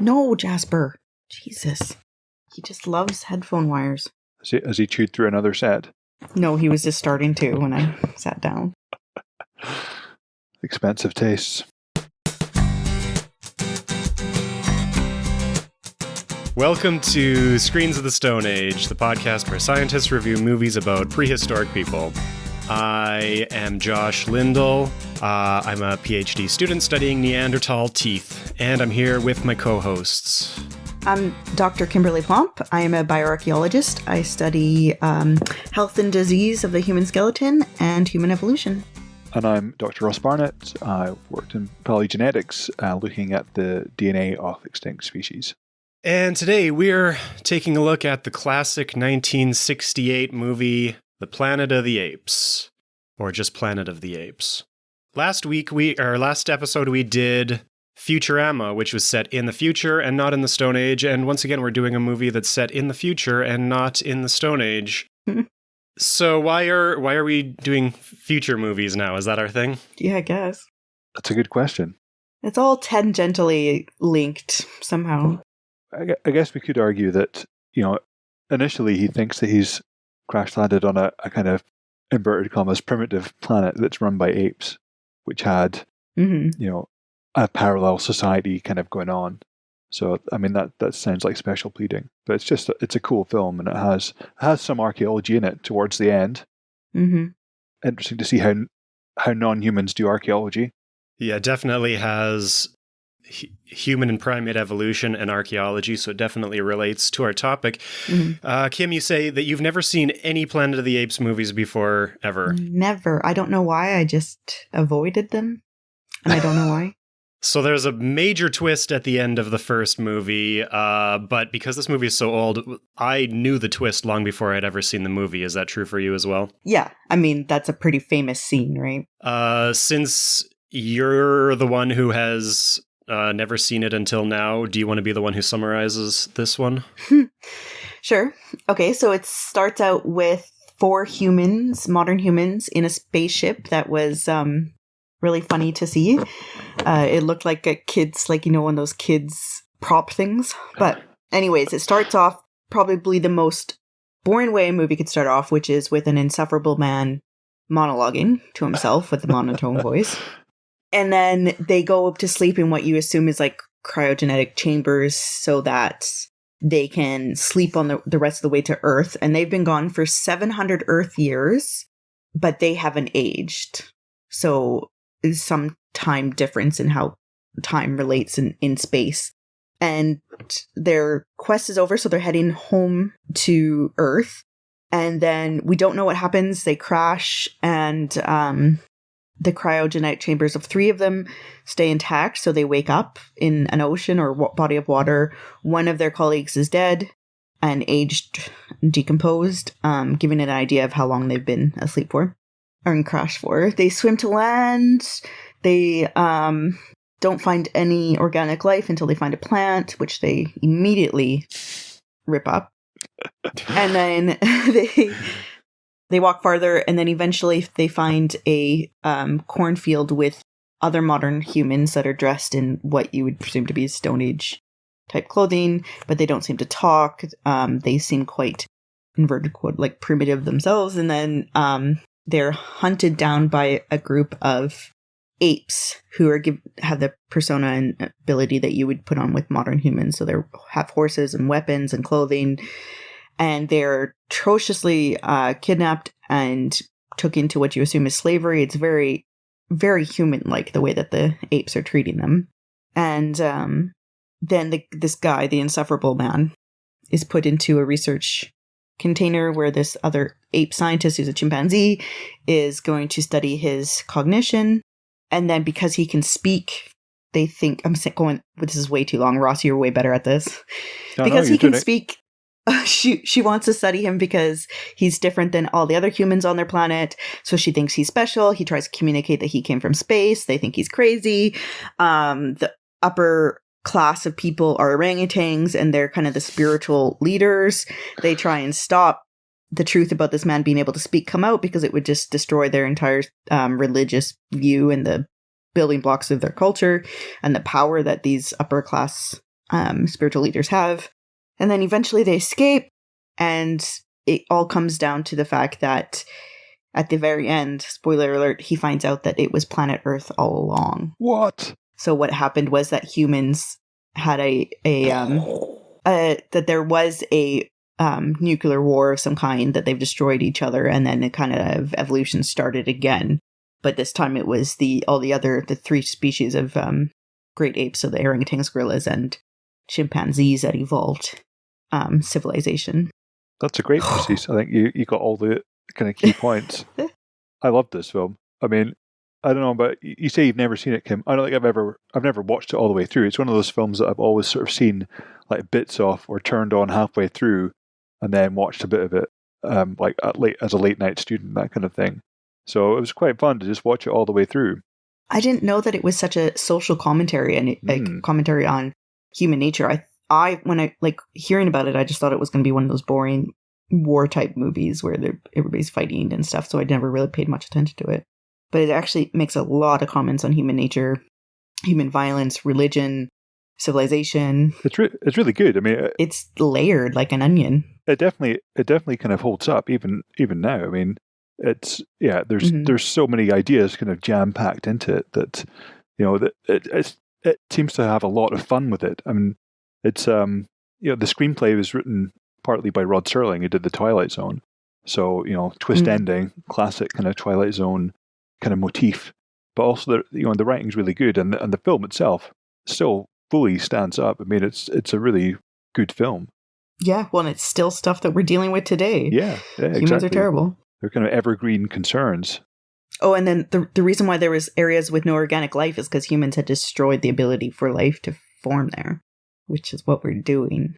No, Jasper. Jesus. He just loves headphone wires. Has he chewed through another set? No, he was just starting to when I sat down. Expensive tastes. Welcome to Screens of the Stone Age, the podcast where scientists review movies about prehistoric people. I am Josh Lindell. I'm a PhD student studying Neanderthal teeth, and I'm here with my co-hosts. I'm Dr. Kimberly Plomp. I am a bioarchaeologist. I study health and disease of the human skeleton and human evolution. And I'm Dr. Ross Barnett. I worked in polygenetics, looking at the DNA of extinct species. And today we're taking a look at the classic 1968 movie, The Planet of the Apes, or just Planet of the Apes. Last episode we did Futurama, which was set in the future and not in the Stone Age, and once again we're doing a movie that's set in the future and not in the Stone Age. So why are we doing future movies now? Is that our thing? Yeah, I guess. That's a good question. It's all tangentially linked somehow. I guess we could argue that, initially he thinks that he's crash landed on a kind of inverted commas primitive planet that's run by apes, which had, a parallel society kind of going on. So, I mean, that sounds like special pleading, but it's a cool film, and it has some archaeology in it towards the end. Mm-hmm. Interesting to see how non-humans do archaeology. Yeah, definitely has human and primate evolution and archaeology, so it definitely relates to our topic. Mm-hmm. Kim, you say that you've never seen any Planet of the Apes movies before, ever. Never. I don't know why. I just avoided them, and I don't know why. So there's a major twist at the end of the first movie, but because this movie is so old, I knew the twist long before I'd ever seen the movie. Is that true for you as well? Yeah. I mean, that's a pretty famous scene, right? Since you're the one who has never seen it until now, do you want to be the one who summarizes this one? Sure. Okay, so it starts out with 4 humans, modern humans, in a spaceship that was really funny to see. It looked like a kid's, one of those kids' prop things. But anyways, it starts off probably the most boring way a movie could start off, which is with an insufferable man monologuing to himself with a monotone voice. And then they go up to sleep in what you assume is like cryogenic chambers so that they can sleep on the rest of the way to Earth. And they've been gone for 700 Earth years, but they haven't aged. So there's some time difference in how time relates in space. And their quest is over, so they're heading home to Earth. And then we don't know what happens. They crash, and the cryogenic chambers of 3 of them stay intact, so they wake up in an ocean or body of water. One of their colleagues is dead and aged, decomposed, giving it an idea of how long they've been asleep for, or in crash for. They swim to land. They don't find any organic life until they find a plant, which they immediately rip up. And then they walk farther, and then eventually they find a cornfield with other modern humans that are dressed in what you would presume to be Stone Age type clothing, but they don't seem to talk. They seem quite, inverted quote, like primitive themselves. And then they're hunted down by a group of apes who have the persona and ability that you would put on with modern humans. So they have horses and weapons and clothing. And they're atrociously kidnapped and took into what you assume is slavery. It's very, very human-like, the way that the apes are treating them. And then this guy, the insufferable man, is put into a research container where this other ape scientist, who's a chimpanzee, is going to study his cognition. And then because he can speak, they think... this is way too long. Ross, you're way better at this. Because he can speak... She wants to study him because he's different than all the other humans on their planet. So she thinks he's special. He tries to communicate that he came from space. They think he's crazy. The upper class of people are orangutans, and they're kind of the spiritual leaders. They try and stop the truth about this man being able to speak come out because it would just destroy their entire religious view and the building blocks of their culture and the power that these upper class spiritual leaders have. And then eventually they escape, and it all comes down to the fact that at the very end, spoiler alert, he finds out that it was planet Earth all along. What? So what happened was that humans had that there was a nuclear war of some kind, that they've destroyed each other, and then it kind of evolution started again. But this time it was the three species of great apes, so the orangutans, gorillas, and chimpanzees that evolved civilization. That's a great piece. I think you got all the kind of key points. I love this film. I mean, I don't know, but you say you've never seen it, Kim. I don't think I've never watched it all the way through. It's one of those films that I've always sort of seen like bits off or turned on halfway through and then watched a bit of it, like as a late night student, that kind of thing. So it was quite fun to just watch it all the way through. I didn't know that it was such a social commentary and commentary on human nature. I when I like hearing about it, I just thought it was going to be one of those boring war type movies where everybody's fighting and stuff. So I never really paid much attention to it. But it actually makes a lot of comments on human nature, human violence, religion, civilization. It's really good. I mean, it's layered like an onion. It definitely kind of holds up even now. I mean, there's so many ideas kind of jam packed into it that that it seems to have a lot of fun with it. I mean, it's the screenplay was written partly by Rod Serling, who did The Twilight Zone. So twist ending, classic kind of Twilight Zone kind of motif, but also the writing's really good, and the film itself still fully stands up. I mean, it's a really good film. Yeah, well, and it's still stuff that we're dealing with today. Yeah, humans exactly. are terrible. They're kind of evergreen concerns. Oh, and then the reason why there was areas with no organic life is because humans had destroyed the ability for life to form there, which is what we're doing.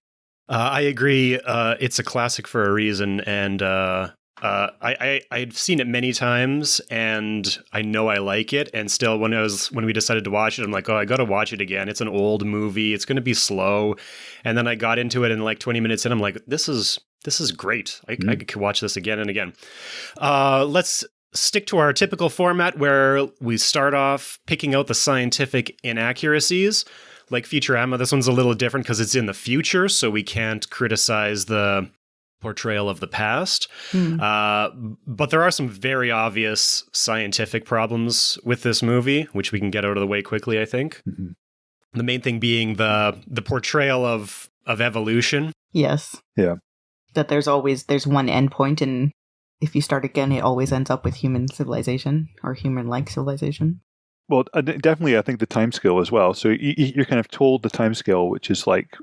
I agree. It's a classic for a reason, and I've seen it many times, and I know I like it. And still, when we decided to watch it, I'm like, oh, I got to watch it again. It's an old movie. It's going to be slow. And then I got into it, and like 20 minutes in, I'm like, this is great. I could watch this again and again. Let's stick to our typical format where we start off picking out the scientific inaccuracies. Like Futurama, this one's a little different because it's in the future, so we can't criticize the portrayal of the past. But there are some very obvious scientific problems with this movie, which we can get out of the way quickly, I think. Mm-hmm. The main thing being the portrayal of evolution. Yes. Yeah. That there's one end point, and if you start again, it always ends up with human civilization or human-like civilization. Well, definitely, I think the timescale as well. So you're kind of told the timescale, which is like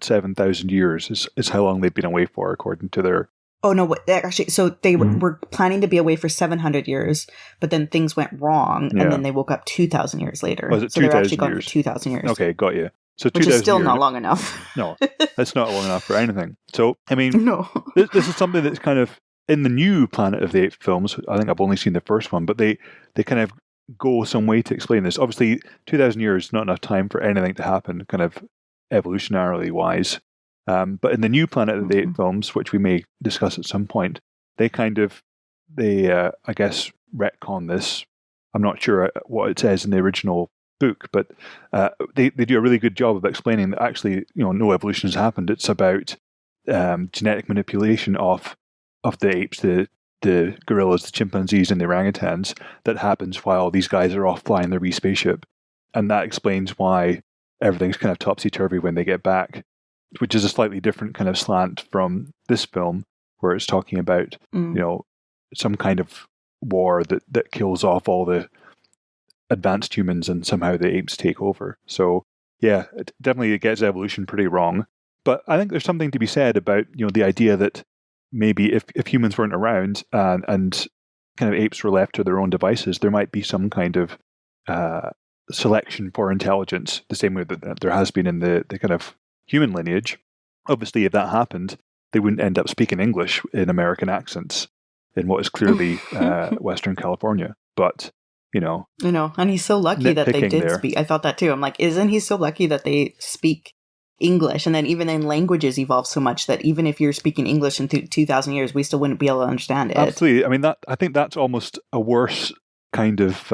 7,000 years is how long they've been away for, according to their. Oh no! Actually, so they were planning to be away for 700 years, but then things went wrong, and then they woke up 2,000 years later. Was it so 2,000 they're actually gone years? For 2,000 years. Okay, got you. So which is still not long enough. No, that's not long enough for anything. So I mean, no. this is something that's kind of in the new Planet of the Apes films. I think I've only seen the first one, but they kind of go some way to explain this. Obviously, 2,000 years is not enough time for anything to happen, kind of evolutionarily wise. But in the new Planet of the Apes films, which we may discuss at some point, they I guess, retcon this. I'm not sure what it says in the original book, but they do a really good job of explaining that actually, no evolution has happened. It's about genetic manipulation of the apes, the gorillas, the chimpanzees, and the orangutans that happens while these guys are off flying their wee spaceship. And that explains why everything's kind of topsy-turvy when they get back, which is a slightly different kind of slant from this film, where it's talking about, some kind of war that kills off all the advanced humans and somehow the apes take over. So, yeah, it gets evolution pretty wrong. But I think there's something to be said about, the idea that maybe if humans weren't around and kind of apes were left to their own devices, there might be some kind of selection for intelligence, the same way that there has been in the kind of human lineage. Obviously, if that happened, they wouldn't end up speaking English in American accents in what is clearly Western California. But, and he's so lucky that they did speak. I thought that too. I'm like, isn't he so lucky that they speak English? And then even then languages evolve so much that even if you're speaking English in 2,000 years, we still wouldn't be able to understand it. Absolutely. I mean, I think that's almost a worse kind of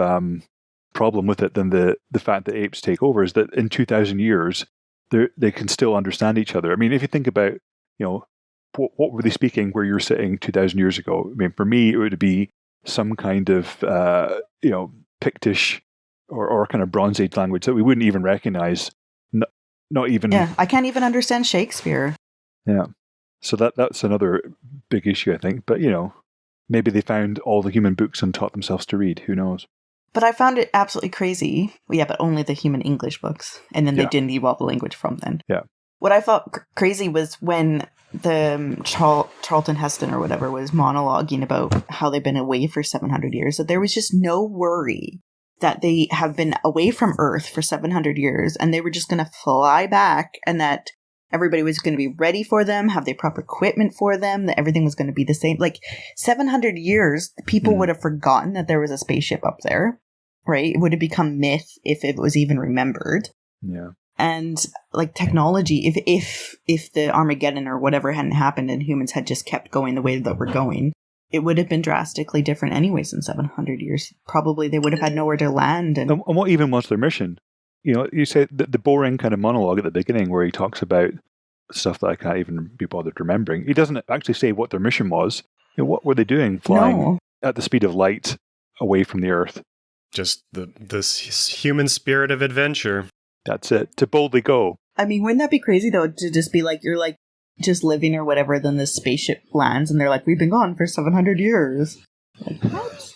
problem with it than the fact that apes take over, is that in 2,000 years, they can still understand each other. I mean, if you think about, what were they speaking where you were sitting 2,000 years ago? I mean, for me, it would be some kind of, Pictish or kind of Bronze Age language that we wouldn't even recognize. Not even... Yeah, I can't even understand Shakespeare. Yeah. So that's another big issue, I think. But, maybe they found all the human books and taught themselves to read. Who knows? But I found it absolutely crazy. Well, yeah, but only the human English books. And then they didn't evolve the language from then. Yeah. What I thought crazy was when the Charlton Heston or whatever was monologuing about how they've been away for 700 years, that there was just no worry that they have been away from Earth for 700 years and they were just going to fly back, and that everybody was going to be ready for them, have the proper equipment for them, that everything was going to be the same. Like 700 years, people would have forgotten that there was a spaceship up there, right? It would have become myth if it was even remembered. Yeah. And like technology, if the Armageddon or whatever hadn't happened and humans had just kept going the way that we're going, it would have been drastically different anyways in 700 years. Probably they would have had nowhere to land. And what even was their mission? You say the boring kind of monologue at the beginning where he talks about stuff that I can't even be bothered remembering. He doesn't actually say what their mission was. What were they doing flying at the speed of light away from the Earth? Just this human spirit of adventure. That's it. To boldly go. I mean, wouldn't that be crazy though, to just be like, you're like just living or whatever, then this spaceship lands and they're like, we've been gone for 700 years. Like, what?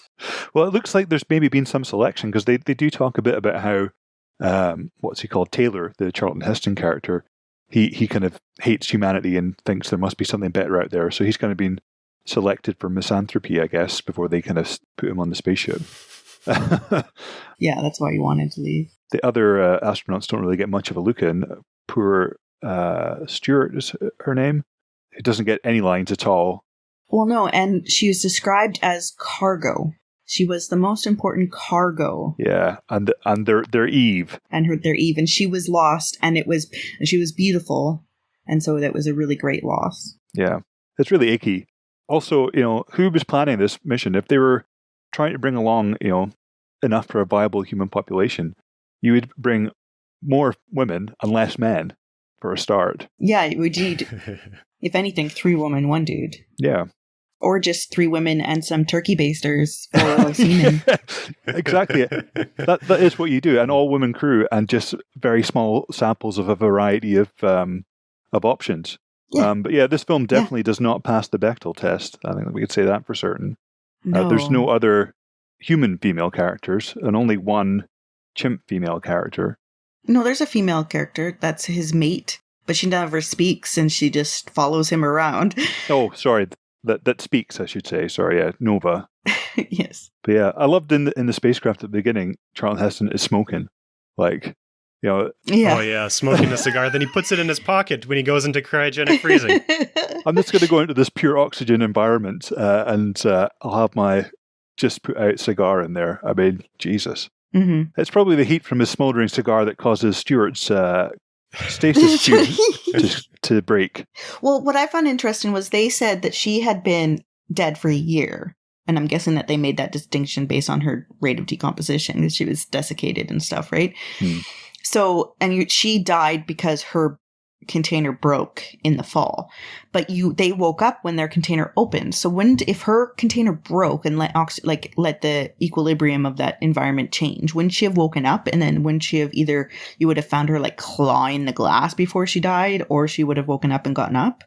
Well, it looks like there's maybe been some selection, because they do talk a bit about how, what's he called? Taylor, the Charlton Heston character, he kind of hates humanity and thinks there must be something better out there. So he's kind of been selected for misanthropy, I guess, before they kind of put him on the spaceship. Yeah, that's why he wanted to leave. The other astronauts don't really get much of a look in. Poor Stewart is her name. It doesn't get any lines at all. Well, no, and she was described as cargo. She was the most important cargo. Yeah, and their Eve. And their Eve, and she was lost, and she was beautiful, and so that was a really great loss. Yeah, it's really icky. Also, who was planning this mission? If they were trying to bring along, enough for a viable human population, you would bring more women and less men for a start. Yeah, you would need, if anything, 3 women, 1 dude. Yeah. Or just 3 women and some turkey basters for semen. Exactly. That is what you do. An all-women crew and just very small samples of a variety of options. Yeah. But yeah, this film definitely does not pass the Bechdel test. I think we could say that for certain. No. There's no other human female characters and only 1 chimp female character. No, there's a female character. That's his mate. But she never speaks and she just follows him around. Oh, sorry. That speaks, I should say. Sorry, yeah, Nova. Yes. But yeah, I loved in the spacecraft at the beginning, Charlton Heston is smoking. Like, Yeah. Oh yeah, smoking a cigar. Then he puts it in his pocket when he goes into cryogenic freezing. I'm just going to go into this pure oxygen environment and I'll have my just put out cigar in there. I mean, Jesus. Mm-hmm. It's probably the heat from his smouldering cigar that causes Stuart's stasis tube to break. Well, what I found interesting was they said that she had been dead for a year. And I'm guessing that they made that distinction based on her rate of decomposition, because she was desiccated and stuff, right? So, and she died because her container broke in the fall. But they woke up when their container opened. So if her container broke and let the equilibrium of that environment change, wouldn't she have woken up? And then wouldn't she have you would have found her like clawing the glass before she died, or she would have woken up and gotten up?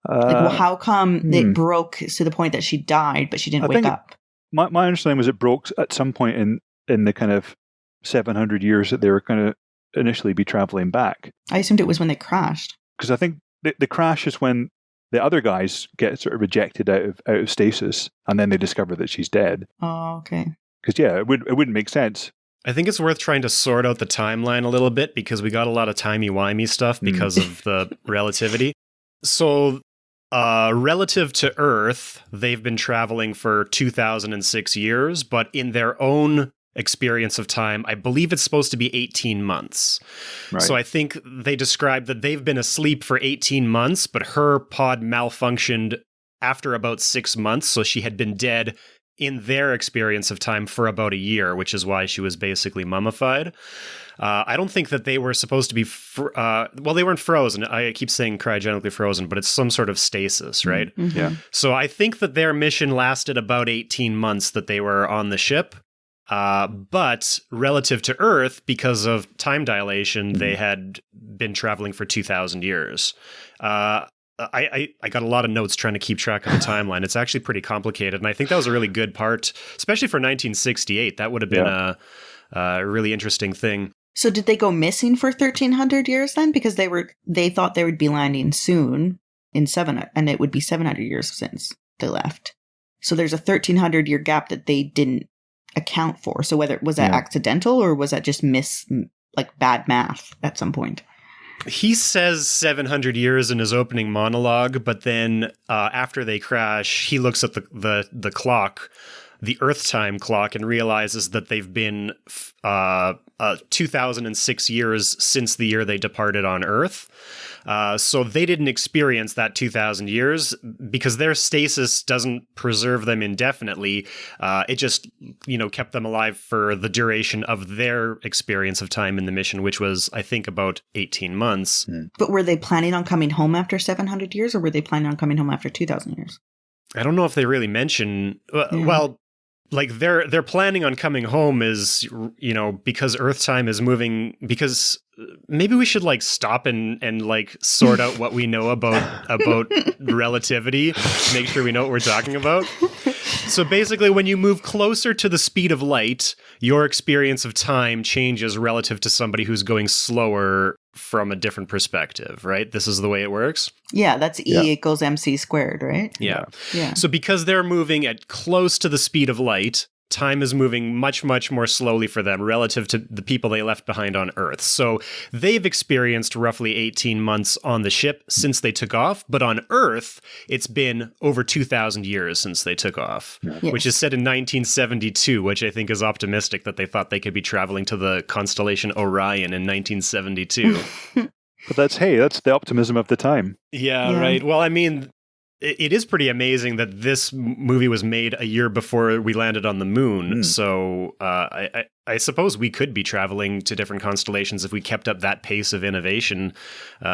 How come it broke to the point that she died, but she didn't wake up? My understanding was it broke at some point in the kind of 700 years that they were going to initially be traveling back. I assumed it was when they crashed. Because I think the crash is when the other guys get sort of rejected out of stasis, and then they discover that she's dead. Oh, okay. Because yeah, it wouldn't make sense. I think it's worth trying to sort out the timeline a little bit, because we got a lot of timey-wimey stuff because of the relativity. So, relative to Earth, they've been traveling for 2006 years, but in their own experience of time, I believe it's supposed to be 18 months. Right. So I think they described that they've been asleep for 18 months, but her pod malfunctioned after about 6 months, so she had been dead in their experience of time for about a year, which is why she was basically mummified. I don't think that they were supposed to be, well, they weren't frozen. I keep saying cryogenically frozen, but it's some sort of stasis, right? Mm-hmm. Yeah. So I think that their mission lasted about 18 months that they were on the ship. But relative to Earth, because of time dilation, they had been traveling for 2,000 years. I got a lot of notes trying to keep track of the timeline. It's actually pretty complicated, and I think that was a really good part, especially for 1968. That would have been a really interesting thing. So did they go missing for 1,300 years then? Because they thought they would be landing soon and it would be 700 years since they left. So there's a 1,300-year gap that they didn't account for. So whether was that accidental or was that just bad math at some point? He says 700 years in his opening monologue, but then after they crash, he looks at the clock, the Earth time clock, and realizes that they've been 2006 years since the year they departed on Earth. So they didn't experience that 2,000 years because their stasis doesn't preserve them indefinitely. It just, kept them alive for the duration of their experience of time in the mission, which was, I think, about 18 months. But were they planning on coming home after 700 years or were they planning on coming home after 2,000 years? I don't know if they really mention, well, like they're planning on coming home is, because Earth time is moving, because maybe we should stop and sort out what we know about relativity, make sure we know what we're talking about. So basically, when you move closer to the speed of light, your experience of time changes relative to somebody who's going slower from a different perspective, right? This is the way it works. Yeah, that's E equals MC squared, right? Yeah. Yeah. So because they're moving at close to the speed of light, time is moving much, much more slowly for them relative to the people they left behind on Earth. So they've experienced roughly 18 months on the ship since they took off, but on Earth, it's been over 2,000 years since they took off, which is set in 1972, which I think is optimistic that they thought they could be traveling to the constellation Orion in 1972. But that's the optimism of the time. Yeah, right. Well, I mean, it is pretty amazing that this movie was made a year before we landed on the moon. So I suppose we could be traveling to different constellations if we kept up that pace of innovation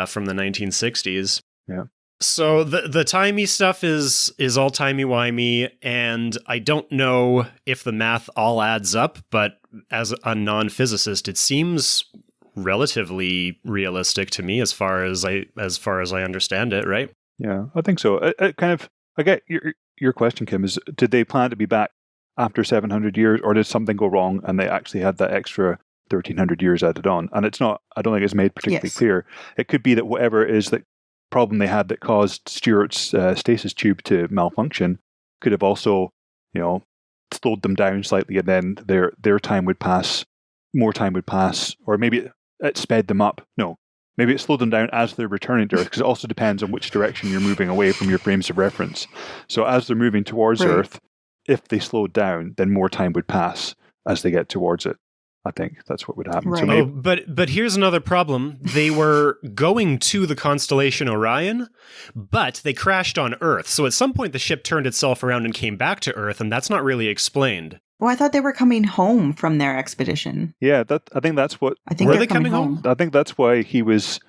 from the 1960s. Yeah. So the timey stuff is all timey-wimey, and I don't know if the math all adds up, but as a non-physicist, it seems relatively realistic to me as far as I understand it, right? Yeah, I think so. I get your question, Kim, is did they plan to be back after 700 years, or did something go wrong and they actually had that extra 1,300 years added on? And it's not, I don't think it's made particularly clear. It could be that whatever it is that problem they had that caused Stewart's stasis tube to malfunction could have also, slowed them down slightly, and then their time would pass, more time would pass, or maybe it sped them up. No. Maybe it slowed them down as they're returning to Earth, because it also depends on which direction you're moving away from your frames of reference. So as they're moving towards Earth, if they slowed down, then more time would pass as they get towards it. I think that's what would happen. Right. So but here's another problem. They were going to the constellation Orion, but they crashed on Earth. So at some point, the ship turned itself around and came back to Earth, and that's not really explained. Well, I thought they were coming home from their expedition. Yeah, I think that's what. I think were they're they coming home? I think that's why he was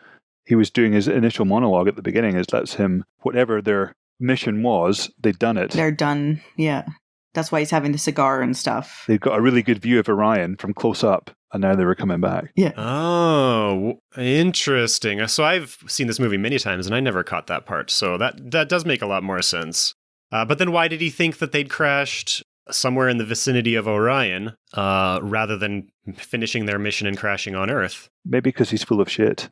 doing his initial monologue at the beginning. Is that's him? Whatever their mission was, they'd done it. They're done. Yeah, that's why he's having the cigar and stuff. They've got a really good view of Orion from close up, and now they were coming back. Yeah. Oh, interesting. So I've seen this movie many times, and I never caught that part. So that does make a lot more sense. But then why did he think that they'd crashed somewhere in the vicinity of Orion, rather than finishing their mission and crashing on Earth? Maybe because he's full of shit.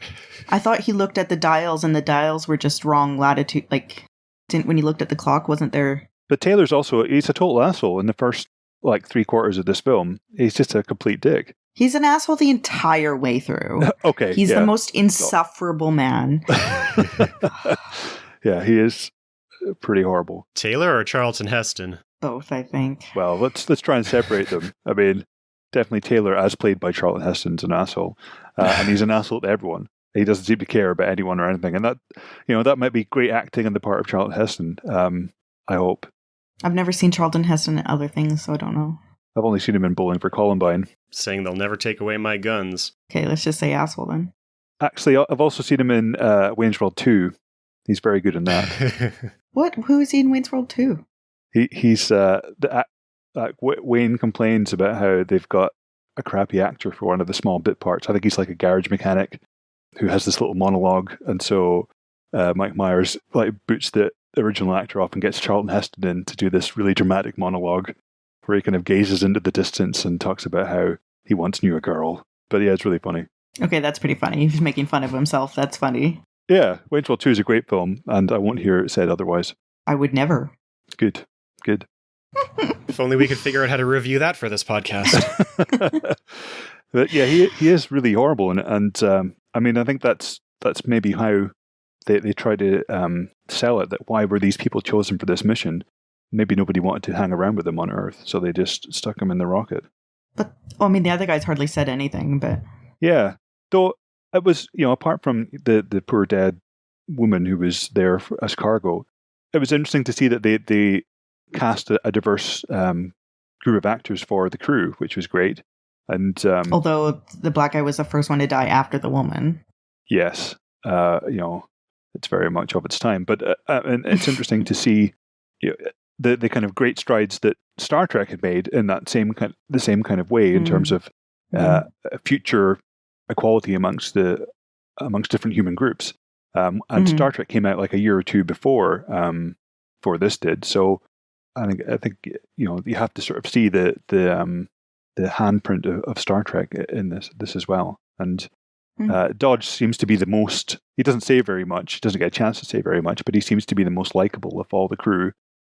I thought he looked at the dials and the dials were just wrong latitude. When he looked at the clock, wasn't there? But Taylor's he's a total asshole in the first 3/4 of this film. He's just a complete dick. He's an asshole the entire way through. Okay. He's the most insufferable man. Yeah, he is pretty horrible. Taylor or Charlton Heston? Both, I think. Well, let's try and separate them. I mean, definitely Taylor, as played by Charlton Heston, is an asshole, and he's an asshole to everyone. He doesn't seem to care about anyone or anything, and that might be great acting on the part of Charlton Heston. I hope. I've never seen Charlton Heston in other things, so I don't know. I've only seen him in Bowling for Columbine. Saying they'll never take away my guns. Okay, let's just say asshole then. Actually, I've also seen him in Wayne's World 2. He's very good in that. What? Who is he in Wayne's World 2? He's Wayne complains about how they've got a crappy actor for one of the small bit parts. I think he's like a garage mechanic who has this little monologue, and so Mike Myers like boots the original actor off and gets Charlton Heston in to do this really dramatic monologue where he kind of gazes into the distance and talks about how he once knew a girl. But yeah, it's really funny. Okay, that's pretty funny. He's making fun of himself. That's funny. Yeah, Wayne's World 2 is a great film, and I won't hear it said otherwise. I would never. Good. If only we could figure out how to review that for this podcast. But yeah, he is really horrible, and I mean, I think that's maybe how they try to sell it, that why were these people chosen for this mission? Maybe nobody wanted to hang around with them on Earth, so they just stuck them in the rocket. But, well, I mean, the other guys hardly said anything, but... Yeah, though it was, apart from the poor dead woman who was there as cargo, it was interesting to see that they cast a diverse group of actors for the crew, which was great. And although the black guy was the first one to die after the woman. Yes, it's very much of its time. But and it's interesting to see the kind of great strides that Star Trek had made in that same kind of way in terms of future equality amongst different human groups. And Star Trek came out like a year or two before this did. So I think you have to sort of see the handprint of Star Trek in this as well. And Dodge seems to be the most. He doesn't say very much. He doesn't get a chance to say very much, but he seems to be the most likable of all the crew.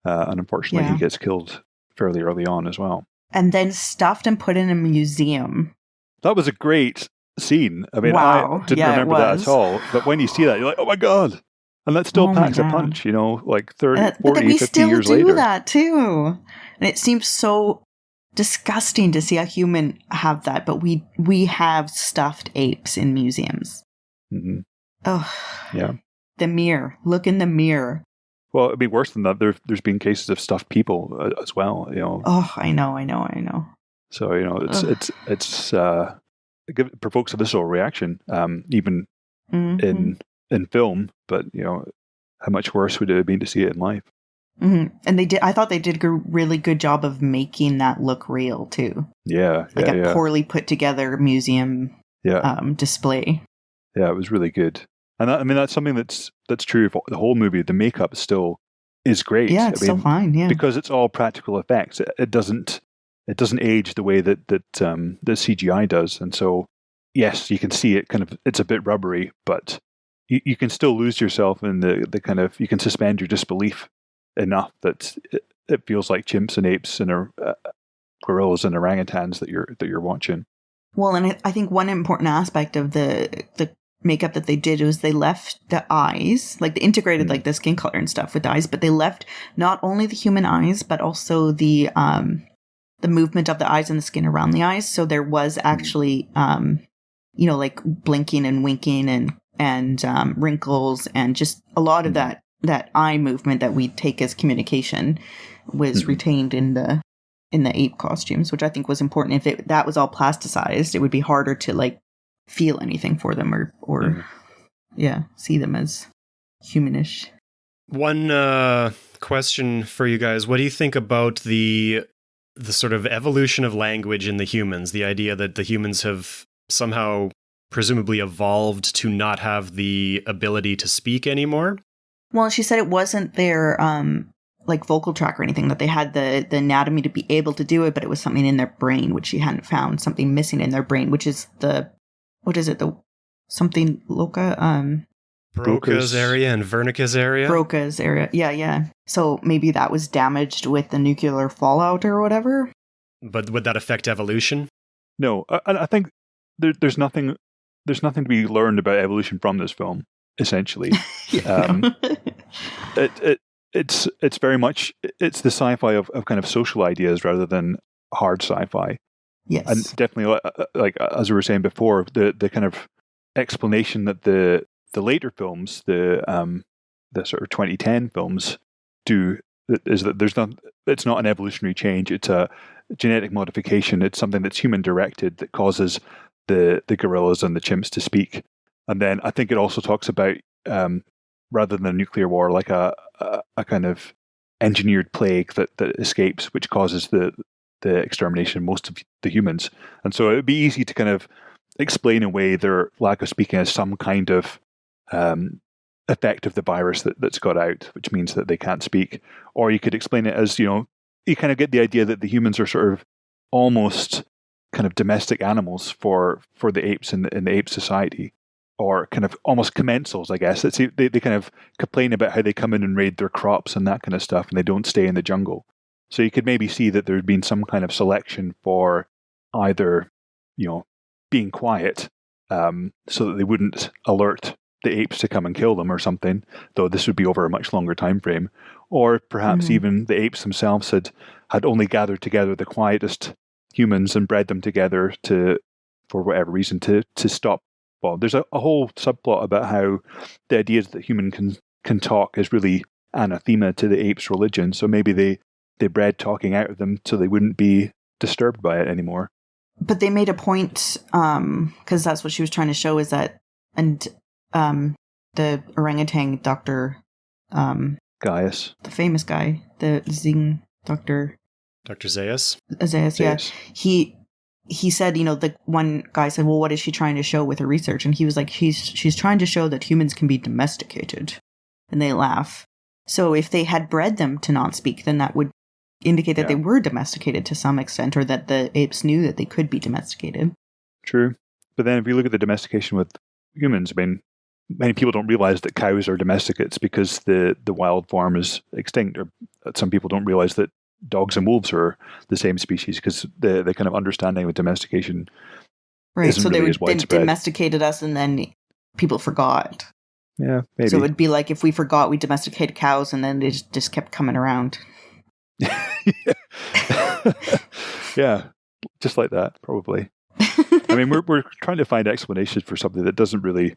And unfortunately, he gets killed fairly early on as well. And then stuffed and put in a museum. That was a great scene. I mean, wow. I didn't remember that at all. But when you see that, you're like, oh my God. And that still packs a punch, like 30, 40, 50 years later. We still do that too. And it seems so disgusting to see a human have that, but we have stuffed apes in museums. Mm-hmm. Oh. Yeah. The mirror. Look in the mirror. Well, it'd be worse than that. There's been cases of stuffed people as well, Oh, I know. So, it provokes a visceral reaction, even in film, but how much worse would it have been to see it in life? Mm-hmm. And I thought they did a really good job of making that look real too. Yeah, like a poorly put together museum display. Yeah, it was really good, and that's something that's true of the whole movie. The makeup still is great. Yeah, it's still fine. Yeah, because it's all practical effects. It doesn't age the way that the CGI does, and so yes, you can see it it's a bit rubbery, but you can still lose yourself in the kind of, you can suspend your disbelief enough that it feels like chimps and apes and gorillas and orangutans that you're watching. Well, and I think one important aspect of the makeup that they did was they left the eyes, like they integrated like the skin color and stuff with the eyes, but they left not only the human eyes, but also the movement of the eyes and the skin around the eyes. So there was actually, like blinking and winking and wrinkles, and just a lot of that eye movement that we take as communication was retained in the ape costumes, which I think was important. If that was all plasticized, it would be harder to like feel anything for them or see them as humanish. One question for you guys: what do you think about the sort of evolution of language in the humans? The idea that the humans have somehow presumably evolved to not have the ability to speak anymore? Well, she said it wasn't their like vocal track or anything, that they had the anatomy to be able to do it, but it was something in their brain which she hadn't found, something missing in their brain, which is something loca Broca's area and Wernicke's area. Broca's area, yeah. So maybe that was damaged with the nuclear fallout or whatever. But would that affect evolution? No, I think there's nothing to be learned about evolution from this film. Essentially, it's very much the sci-fi of kind of social ideas rather than hard sci-fi. Yes, and definitely, like as we were saying before, the kind of explanation that the later films, the sort of 2010 films, do is that it's not an evolutionary change, it's a genetic modification, it's something that's human directed that causes the gorillas and the chimps to speak. And then I think it also talks about, rather than a nuclear war, like a kind of engineered plague that escapes, which causes the extermination of most of the humans. And so it would be easy to kind of explain away their lack of speaking as some kind of effect of the virus that's got out, which means that they can't speak. Or you could explain it as, you kind of get the idea that the humans are sort of almost kind of domestic animals for the apes in the ape society, or kind of almost commensals, I guess. They kind of complain about how they come in and raid their crops and that kind of stuff, and they don't stay in the jungle. So you could maybe see that there'd been some kind of selection for either, being quiet, so that they wouldn't alert the apes to come and kill them or something, though this would be over a much longer time frame. Or perhaps even the apes themselves had only gathered together the quietest humans and bred them together for whatever reason, to stop. Well, there's a whole subplot about how the idea that human can talk is really anathema to the apes' religion. So maybe they bred talking out of them so they wouldn't be disturbed by it anymore. But they made a point, because that's what she was trying to show, is that, and the orangutan doctor, Gaius, the famous guy, the Zing doctor, Dr. Zaius. Zaius, yeah. He said, the one guy said, well, what is she trying to show with her research? And he was like, she's trying to show that humans can be domesticated. And they laugh. So if they had bred them to not speak, then that would indicate that they were domesticated to some extent, or that the apes knew that they could be domesticated. True. But then if you look at the domestication with humans, I mean, many people don't realize that cows are domesticates because the wild form is extinct, or some people don't realize that dogs and wolves are the same species, because the kind of understanding of domestication isn't really as widespread. They domesticated us and then people forgot. Yeah, maybe. So it would be like if we forgot we domesticated cows and then they just kept coming around. Yeah, just like that, probably. I mean, we're trying to find explanations for something that doesn't really.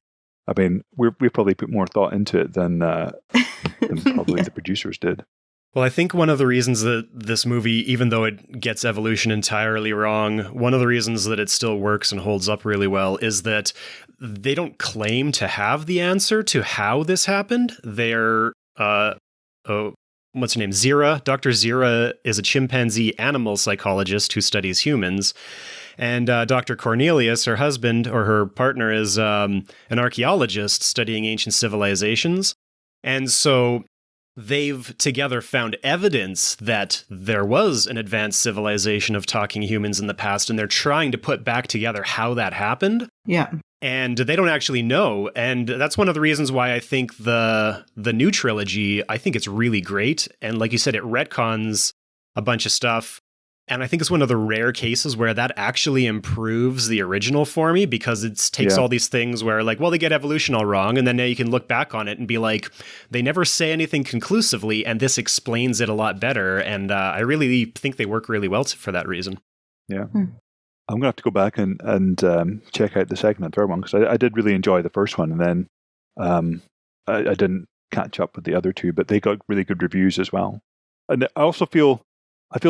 I mean, we probably put more thought into it than probably the producers did. Well, I think one of the reasons that this movie, even though it gets evolution entirely wrong, one of the reasons that it still works and holds up really well is that they don't claim to have the answer to how this happened. They're what's her name? Zira. Dr. Zira is a chimpanzee animal psychologist who studies humans. And Dr. Cornelius, her husband, or her partner, is an archaeologist studying ancient civilizations. And so they've together found evidence that there was an advanced civilization of talking humans in the past, and they're trying to put back together how that happened. Yeah. And they don't actually know. And that's one of the reasons why I think the new trilogy, I think it's really great. And like you said, it retcons a bunch of stuff. And I think it's one of the rare cases where that actually improves the original for me, because it takes all these things where like, well, they get evolution all wrong. And then now you can look back on it and be like, they never say anything conclusively. And this explains it a lot better. And I really think they work really well for that reason. Yeah. I'm going to have to go back and check out the second and third one, because I did really enjoy the first one. And then I didn't catch up with the other two, but they got really good reviews as well. And I also feel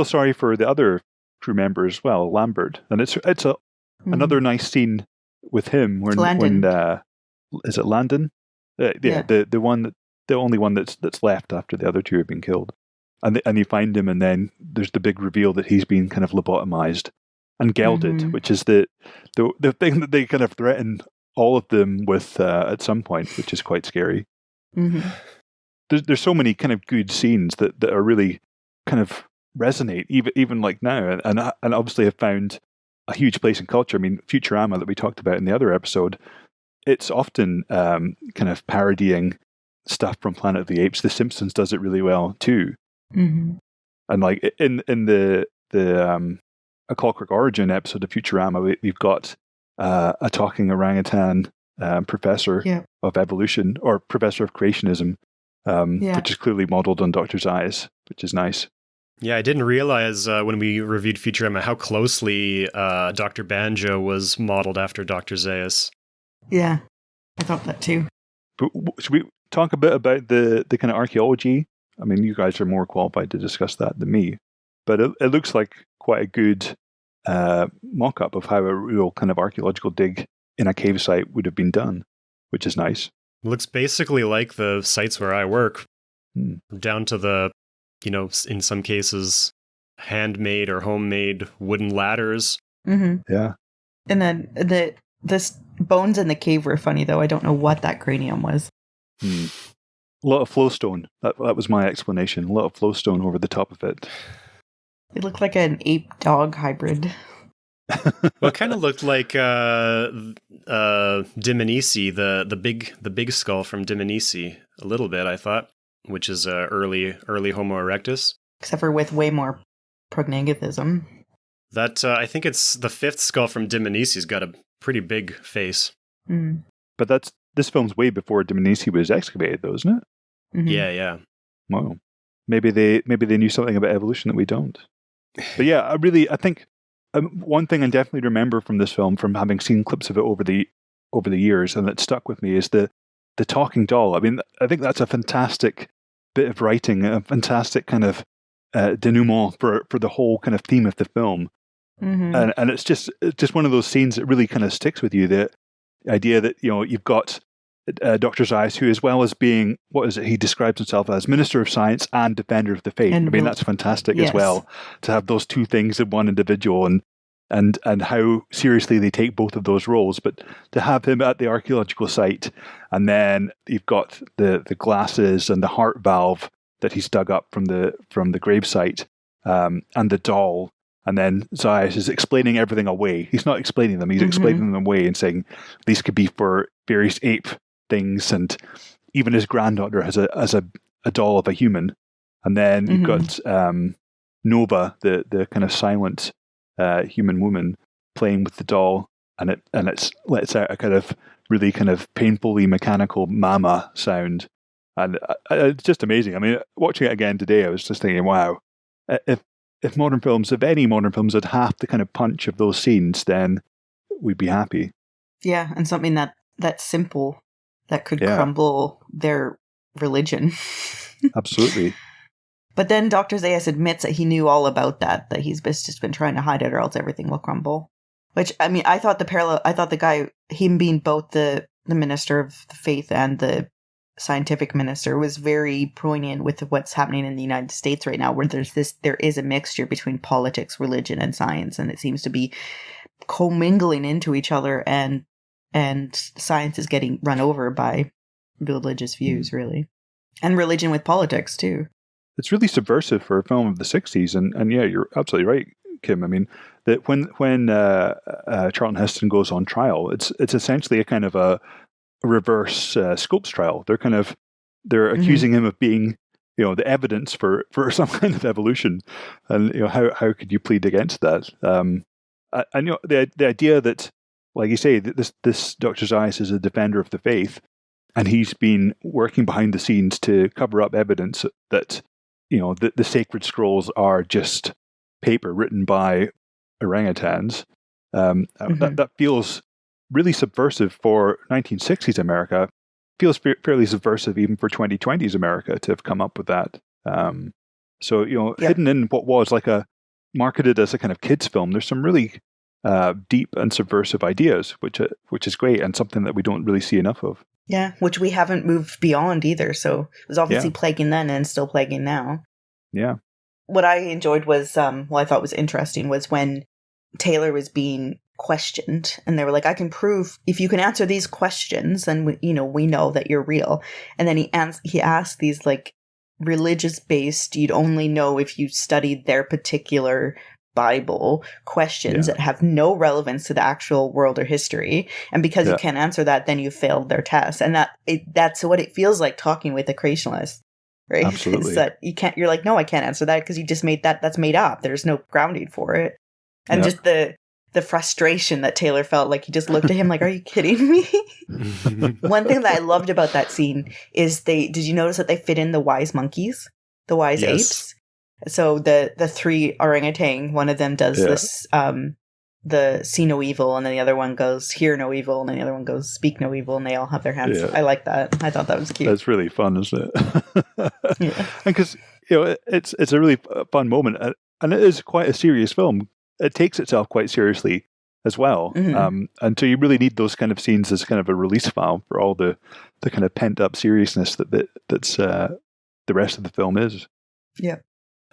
sorry for the other crew member as well, Lambert. And it's another nice scene with him when is it Landon? The only one that's left after the other two have been killed. And you find him, and then there's the big reveal that he's been kind of lobotomized and gelded, which is the thing that they kind of threaten all of them with at some point, which is quite scary. Mm-hmm. There's so many kind of good scenes that are really kind of resonate even like now, and obviously have found a huge place in culture. I mean, Futurama that we talked about in the other episode, it's often kind of parodying stuff from Planet of the Apes. The Simpsons does it really well too. Mm-hmm. And like in the A Clockwork Origin episode of Futurama, we've got a talking orangutan professor of evolution, or professor of creationism, which is clearly modeled on Dr. Zaius, which is nice. Yeah, I didn't realize when we reviewed Futurama how closely Dr. Banjo was modeled after Dr. Zaius. Yeah, I thought that too. But should we talk a bit about the kind of archaeology I mean, you guys are more qualified to discuss that than me, but it looks like quite a good mock-up of how a real kind of archaeological dig in a cave site would have been done, which is nice. It looks basically like the sites where I work, down to the, in some cases, handmade or homemade wooden ladders. Mm-hmm. Yeah. And then the bones in the cave were funny, though. I don't know what that cranium was. A lot of flowstone. That was my explanation. A lot of flowstone over the top of it. It looked like an ape-dog hybrid. Well, it kind of looked like Dmanisi, the big skull from Dmanisi, a little bit, I thought, which is early Homo erectus. Except for with way more prognathism. That I think it's the fifth skull from Dmanisi's got a pretty big face. Mm. But this film's way before Dmanisi was excavated, though, isn't it? Mm-hmm. Yeah. Wow. Maybe they knew something about evolution that we don't. But yeah, I think one thing I definitely remember from this film, from having seen clips of it over the years, and that stuck with me, is the talking doll. I mean, I think that's a fantastic bit of writing, a fantastic kind of denouement for the whole kind of theme of the film. Mm-hmm. And it's just one of those scenes that really kind of sticks with you. The idea that you've got Dr. Zeiss, who, as well as being, what is it, he describes himself as Minister of Science and Defender of the Faith. I mean, that's fantastic as well, to have those two things in one individual, and how seriously they take both of those roles. But to have him at the archaeological site, and then you've got the glasses and the heart valve that he's dug up from the gravesite, and the doll. And then Zeiss is explaining everything away. He's not explaining them. He's explaining them away and saying these could be for various ape things. And even his granddaughter has a doll of a human. And then you've got Nova, the kind of silent human woman, playing with the doll. And it lets out a kind of really kind of painfully mechanical mama sound. And it's just amazing. I mean, watching it again today, I was just thinking, wow, if any modern films had half the kind of punch of those scenes, then we'd be happy. Yeah, and something that's simple that could crumble their religion. Absolutely. But then Dr. Zayas admits that he knew all about that he's just been trying to hide it, or else everything will crumble. Which, I mean, I thought the guy, him being both the minister of the faith and the scientific minister, was very poignant with what's happening in the United States right now, where there is a mixture between politics, religion, and science, and it seems to be commingling into each other, and science is getting run over by religious views, really, and religion with politics too. It's really subversive for a film of the 60s, and yeah, you're absolutely right, Kim. I mean, that when Charlton Heston goes on trial, it's essentially a kind of a reverse Scopes trial. They're accusing him of being, the evidence for some kind of evolution, and how could you plead against that? And the idea that, like you say, that this Dr. Zeiss is a defender of the faith, and he's been working behind the scenes to cover up evidence that the sacred scrolls are just paper written by orangutans. That feels really subversive for 1960s America. Feels fairly subversive even for 2020s America to have come up with that. Hidden in what was marketed as a kind of kids film, there's some really deep and subversive ideas, which is great, and something that we don't really see enough of. Yeah, which we haven't moved beyond either. So it was obviously plaguing then and still plaguing now. Yeah. What I enjoyed was, I thought was interesting, was when Taylor was being questioned, and they were like, I can prove, if you can answer these questions, then we know that you're real. And then he asked these religious based, you'd only know if you studied their particular Bible questions that have no relevance to the actual world or history, and because you can't answer that, then you failed their test. And that's what it feels like talking with a creationalist, right? Absolutely. It's that you're like, no, I can't answer that because you just made that's made up. There's no grounding for it. And just the frustration that Taylor felt, like he just looked at him like, are you kidding me? One thing that I loved about that scene is did you notice that they fit in the wise monkeys, the wise apes? So the three orangutan, one of them does this the see no evil, and then the other one goes hear no evil, and then the other one goes speak no evil, and they all have their hands. Yeah. I like that. I thought that was cute. That's really fun, isn't it? Yeah. And because it's a really fun moment, and it is quite a serious film. It takes itself quite seriously as well, and so you really need those kind of scenes as kind of a release valve for all the kind of pent up seriousness that's the rest of the film is. Yeah.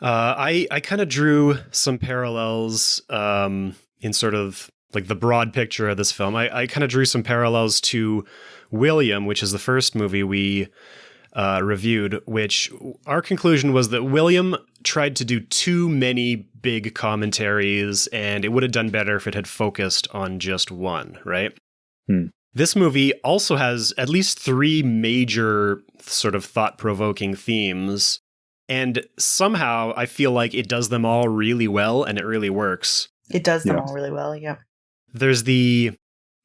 I kind of drew some parallels in sort of like the broad picture of this film. I kind of drew some parallels to William, which is the first movie we reviewed, which our conclusion was that William tried to do too many big commentaries, and it would have done better if it had focused on just one, right? This movie also has at least 3 major sort of thought-provoking themes, and somehow I feel like it does them all really well, and it really works. It does them all really well, yeah. There's the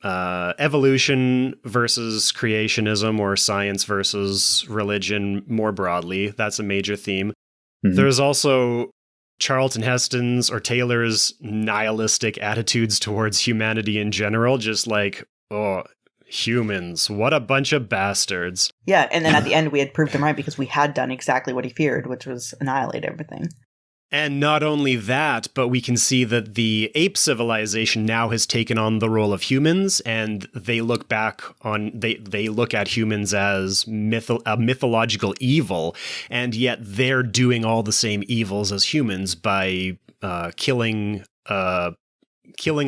evolution versus creationism, or science versus religion more broadly. That's a major theme. There's also Charlton Heston's or Taylor's nihilistic attitudes towards humanity in general, just like, oh, humans, what a bunch of bastards. Yeah, and then at the end we had proved him right because we had done exactly what he feared, which was annihilate everything. And not only that, but we can see that the ape civilization now has taken on the role of humans, and they look back on, they look at humans as a mythological evil, and yet they're doing all the same evils as humans by killing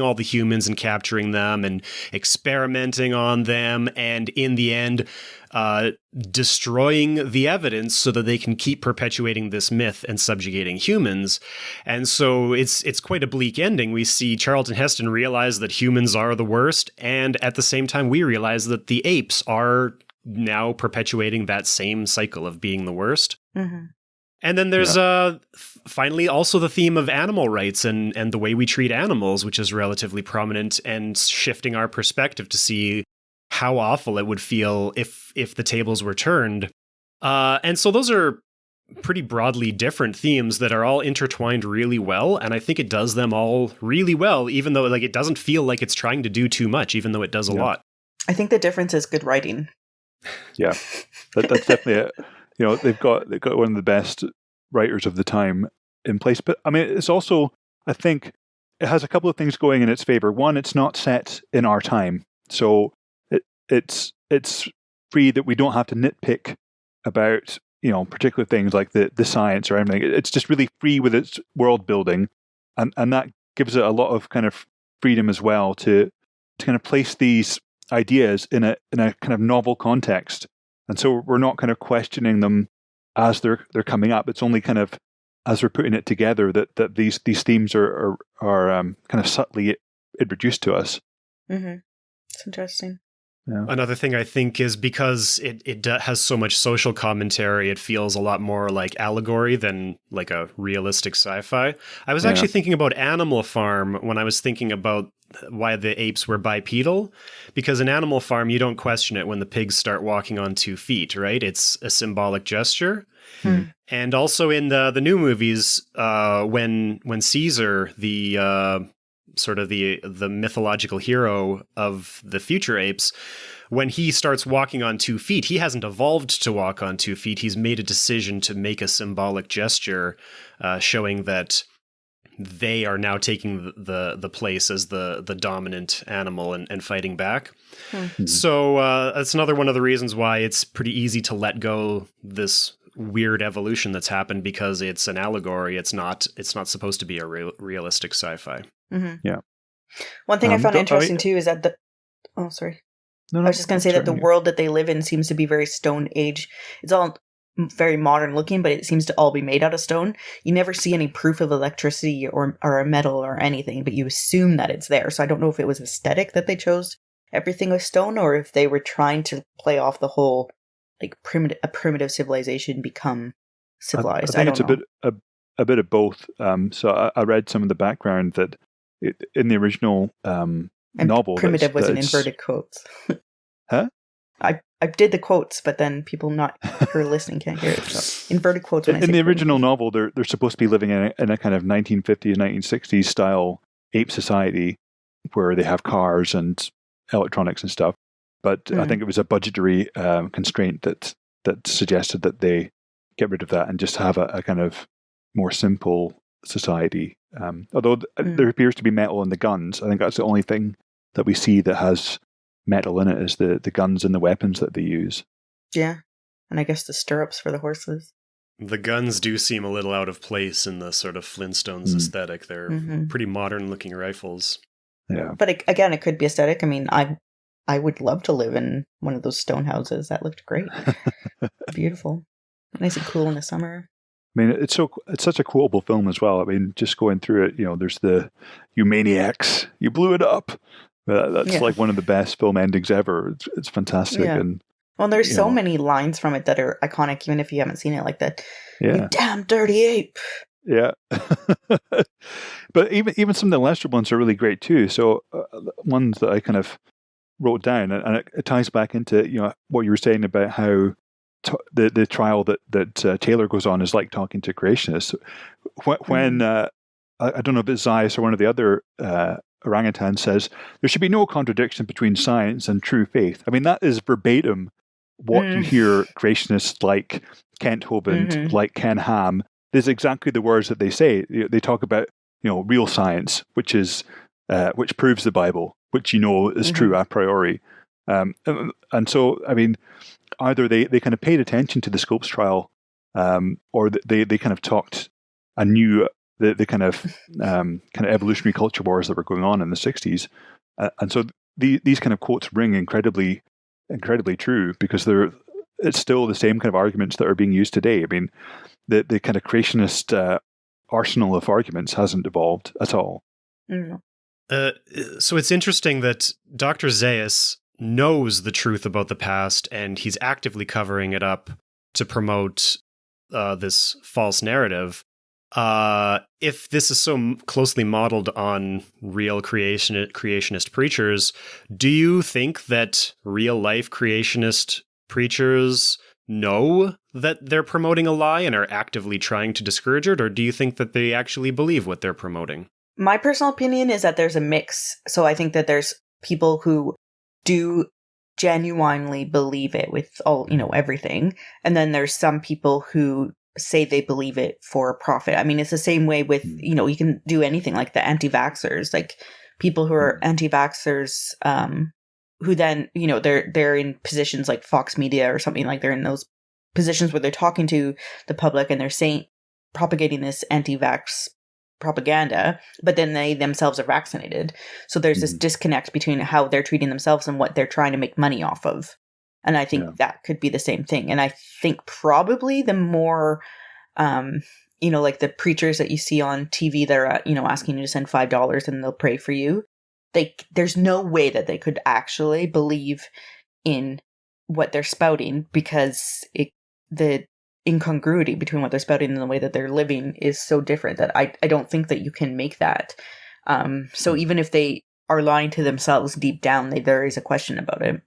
all the humans and capturing them and experimenting on them, and in the end destroying the evidence so that they can keep perpetuating this myth and subjugating humans. And so it's quite a bleak ending. We see Charlton Heston realize that humans are the worst, and at the same time we realize that the apes are now perpetuating that same cycle of being the worst. And then there's finally also the theme of animal rights and the way we treat animals, which is relatively prominent, and shifting our perspective to see how awful it would feel if the tables were turned. And so those are pretty broadly different themes that are all intertwined really well, and I think it does them all really well, even though like it doesn't feel like it's trying to do too much, even though it does a lot. I think the difference is good writing. Yeah, that's definitely it. You know, they've got one of the best writers of the time in place. But I mean, it's also, I think, it has a couple of things going in its favor. One, it's not set in our time, so it's free that we don't have to nitpick about, you know, particular things like the science or anything. It's just really free with its world building, and that gives it a lot of kind of freedom as well to kind of place these ideas in a kind of novel context. And so we're not kind of questioning them as they're coming up. It's only kind of as we're putting it together that these themes are kind of subtly introduced to us. It's interesting. Yeah. Another thing I think is because it has so much social commentary, it feels a lot more like allegory than like a realistic sci-fi. I was actually thinking about Animal Farm when I was thinking about why the apes were bipedal, because in Animal Farm, you don't question it when the pigs start walking on 2 feet, right? It's a symbolic gesture. And also in the new movies, when Caesar, the sort of the mythological hero of the future apes, when he starts walking on 2 feet, he hasn't evolved to walk on 2 feet. He's made a decision to make a symbolic gesture, showing that they are now taking the place as the dominant animal and fighting back. So that's another one of the reasons why it's pretty easy to let go this weird evolution that's happened, because it's an allegory. It's not supposed to be a realistic sci-fi. Yeah. One thing I found interesting too is that I was just going to say that the world that they live in seems to be very Stone Age. It's all very modern looking, but it seems to all be made out of stone. You never see any proof of electricity or a metal or anything, but you assume that it's there. So I don't know if it was aesthetic that they chose everything with stone, or if they were trying to play off the whole like primitive civilization become civilized. I think it's a bit of both. So I read some of the background that in the original novel, primitive was in inverted quotes. Huh? I did the quotes, but then people not who are listening can't hear it. So inverted quotes. In the original novel, they're supposed to be living in a kind of 1950s, 1960s style ape society, where they have cars and electronics and stuff. But I think it was a budgetary constraint that suggested that they get rid of that and just have a kind of more simple society. Although there appears to be metal in the guns, I think that's the only thing that we see that has metal in it is the guns and the weapons that they use. Yeah, and I guess the stirrups for the horses. The guns do seem a little out of place in the sort of Flintstones aesthetic. They're pretty modern-looking rifles. Yeah, but again, it could be aesthetic. I mean, I would love to live in one of those stone houses. That looked great. Beautiful. Nice and cool in the summer. I mean, it's such a quotable film as well. I mean, just going through it, there's the "You maniacs, you blew it up." That's like one of the best film endings ever. It's fantastic. Yeah. And there's so many lines from it that are iconic, even if you haven't seen it, like that. Yeah. You damn dirty ape. Yeah. But even some of the lesser ones are really great too. So ones that I kind of wrote down, and it ties back into what you were saying about how the trial that Taylor goes on is like talking to creationists. When I don't know if it's Zayas or one of the other orangutans says there should be no contradiction between science and true faith. I mean, that is verbatim what you hear creationists like Kent Hovind, like Ken Ham. This is exactly the words that they say. They talk about real science, which proves the Bible, which is true a priori. And so, I mean, either they kind of paid attention to the Scopes trial, or they kind of talked and knew the kind of evolutionary culture wars that were going on in the 60s. And so these kind of quotes ring incredibly true, because it's still the same kind of arguments that are being used today. I mean, the kind of creationist arsenal of arguments hasn't evolved at all. So it's interesting that Dr. Zayas knows the truth about the past, and he's actively covering it up to promote this false narrative. If this is so closely modeled on real creationist preachers, do you think that real life creationist preachers know that they're promoting a lie and are actively trying to discourage it, or do you think that they actually believe what they're promoting? My personal opinion is that there's a mix. So I think that there's people who do genuinely believe it with all, everything. And then there's some people who say they believe it for profit. I mean, it's the same way with, you can do anything like the anti-vaxxers, like people who are anti-vaxxers, who then, they're in positions like Fox Media or something, like they're in those positions where they're talking to the public and they're propagating this anti-vax propaganda, but then they themselves are vaccinated. So there's this disconnect between how they're treating themselves and what they're trying to make money off of. And I think that could be the same thing. And I think probably the more, like the preachers that you see on TV that are, asking you to send $5 and they'll pray for you. There's no way that they could actually believe in what they're spouting, because the incongruity between what they're spouting and the way that they're living is so different that I don't think that you can make that. So even if they are lying to themselves deep down, there is a question about it.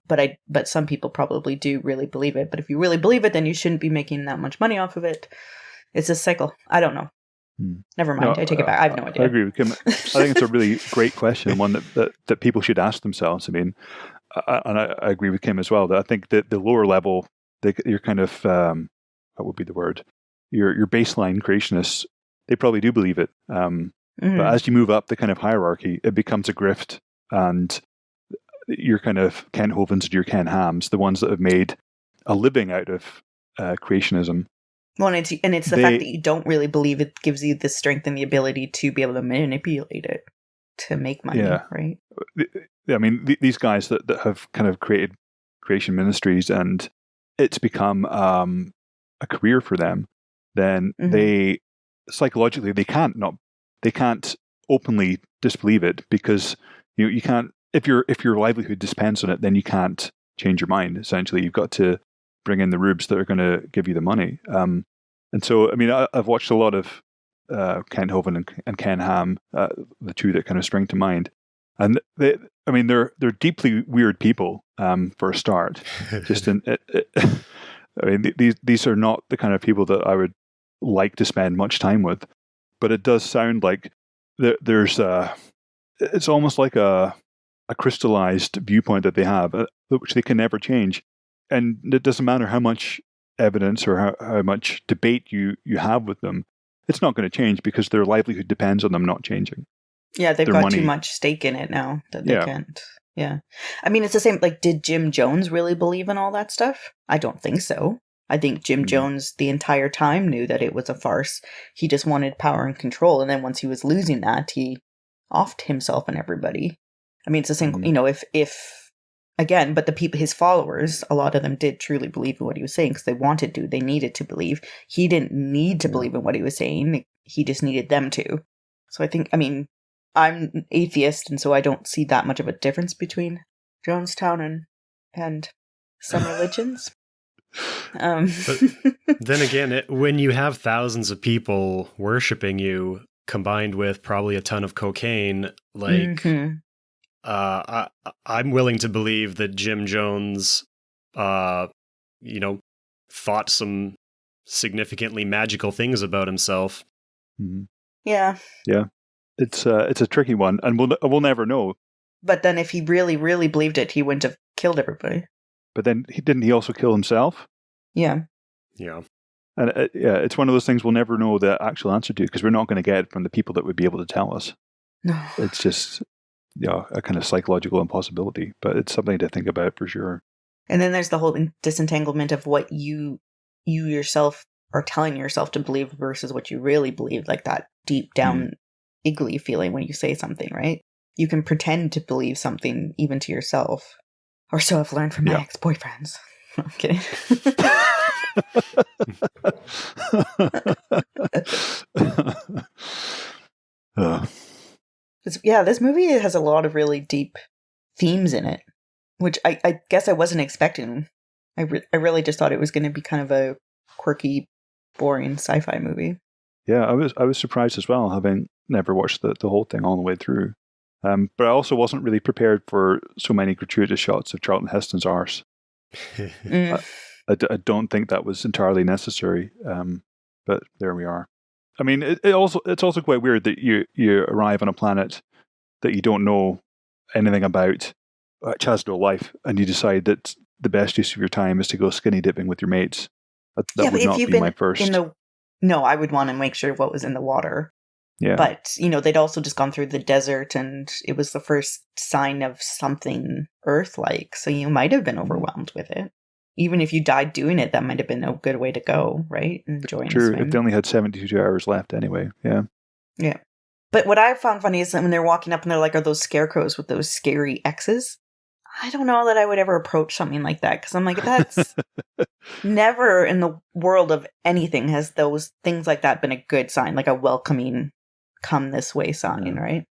But some people probably do really believe it. But if you really believe it, then you shouldn't be making that much money off of it. It's a cycle. I don't know. Never mind. I take it back. I have no idea. I agree with Kim. I think it's a really great question, one that people should ask themselves. I mean, and I agree with Kim as well, that I think that the lower level, you're kind of, what would be the word? Your baseline creationists, they probably do believe it. But as you move up the kind of hierarchy, it becomes a grift, and your kind of Ken Hovins and your Ken Hams, the ones that have made a living out of creationism. Well, and it's the fact that you don't really believe it gives you the strength and the ability to be able to manipulate it to make money, right? I mean, these guys that have kind of created creation ministries, and it's become a career for them, then they psychologically they can't openly disbelieve it, because you can't, if your livelihood depends on it, then you can't change your mind. Essentially, you've got to bring in the rubes that are going to give you the money. And so, I mean, I've watched a lot of Ken Hovind and Ken Ham, the two that kind of spring to mind, and they're deeply weird people for a start. Just I mean, these are not the kind of people that I would like to spend much time with. But it does sound like there's it's almost like a crystallized viewpoint that they have, which they can never change. And it doesn't matter how much evidence or how much debate you have with them, it's not going to change because their livelihood depends on them not changing. Yeah, they've Their got money. too much stake in it now that they can't. Yeah. I mean, it's the same, like, did Jim Jones really believe in all that stuff? I don't think so. I think Jim Jones the entire time knew that it was a farce. He just wanted power and control. And then once he was losing that, he offed himself and everybody. I mean, it's the same, you know, if again, but the people, his followers, a lot of them did truly believe in what he was saying because they wanted to, they needed to believe. He didn't need to believe in what he was saying. He just needed them to. So I think, I mean, I'm an atheist, and so I don't see that much of a difference between Jonestown and some religions. But then again, when you have thousands of people worshiping you, combined with probably a ton of cocaine, like, I'm willing to believe that Jim Jones, you know, thought some significantly magical things about himself. Mm-hmm. Yeah. Yeah. It's a tricky one, and we'll never know. But then if he really, really believed it, he wouldn't have killed everybody. But then he also kill himself? Yeah. Yeah. And it's one of those things we'll never know the actual answer to because we're not going to get it from the people that would be able to tell us. No. It's just, a kind of psychological impossibility, but it's something to think about for sure. And then there's the whole disentanglement of what you yourself are telling yourself to believe versus what you really believe, like that deep down iggly feeling when you say something, right? You can pretend to believe something even to yourself. Or so I've learned from my ex-boyfriends. I'm kidding. This movie has a lot of really deep themes in it, which I guess I wasn't expecting. I really just thought it was going to be kind of a quirky, boring sci-fi movie. Yeah, I was surprised as well, having never watched the whole thing all the way through. But I also wasn't really prepared for so many gratuitous shots of Charlton Heston's arse. I don't think that was entirely necessary, but there we are. I mean, it's also quite weird that you arrive on a planet that you don't know anything about, which has no life, and you decide that the best use of your time is to go skinny dipping with your mates. That would not be my first. No, I would want to make sure what was in the water. Yeah. But, they'd also just gone through the desert, and it was the first sign of something Earth-like, so you might have been overwhelmed with it. Even if you died doing it, that might have been a good way to go, right? Enjoying True, the swim. if they only had 72 hours left anyway, yeah. Yeah. But what I found funny is that when they're walking up and they're like, are those scarecrows with those scary X's? I don't know that I would ever approach something like that, because I'm like, that's never in the world of anything has those things like that been a good sign, like a welcoming come this way sign, right?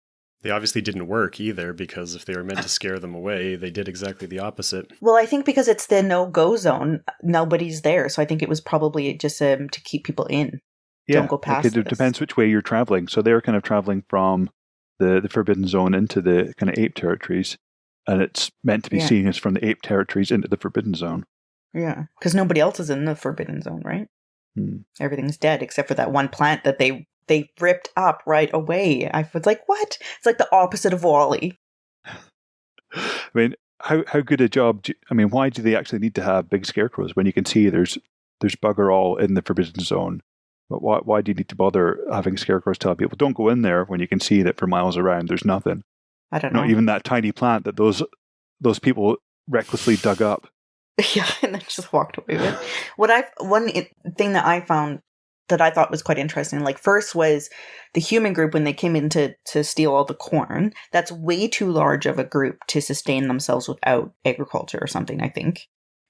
They obviously didn't work either, because if they were meant to scare them away, they did exactly the opposite. Well, I think because it's the no-go zone, nobody's there, so I think it was probably just to keep people in. Yeah, don't go past it depends which way you're traveling. So they're kind of traveling from the Forbidden Zone into the kind of ape territories, and it's meant to be seen as from the ape territories into the Forbidden Zone. Yeah, because nobody else is in the Forbidden Zone, right? Everything's dead except for that one plant that they ripped up right away. I was like, what? It's like the opposite of WALL-E. I mean, how good a job? Why do they actually need to have big scarecrows when you can see there's bugger all in the Forbidden Zone? But why do you need to bother having scarecrows tell people don't go in there when you can see that for miles around there's nothing? I don't know. Not even that tiny plant that those people recklessly dug up. Yeah, and then just walked away with. One thing that I found that I thought was quite interesting, like first was the human group when they came in to steal all the corn. That's way too large of a group to sustain themselves without agriculture or something, I think.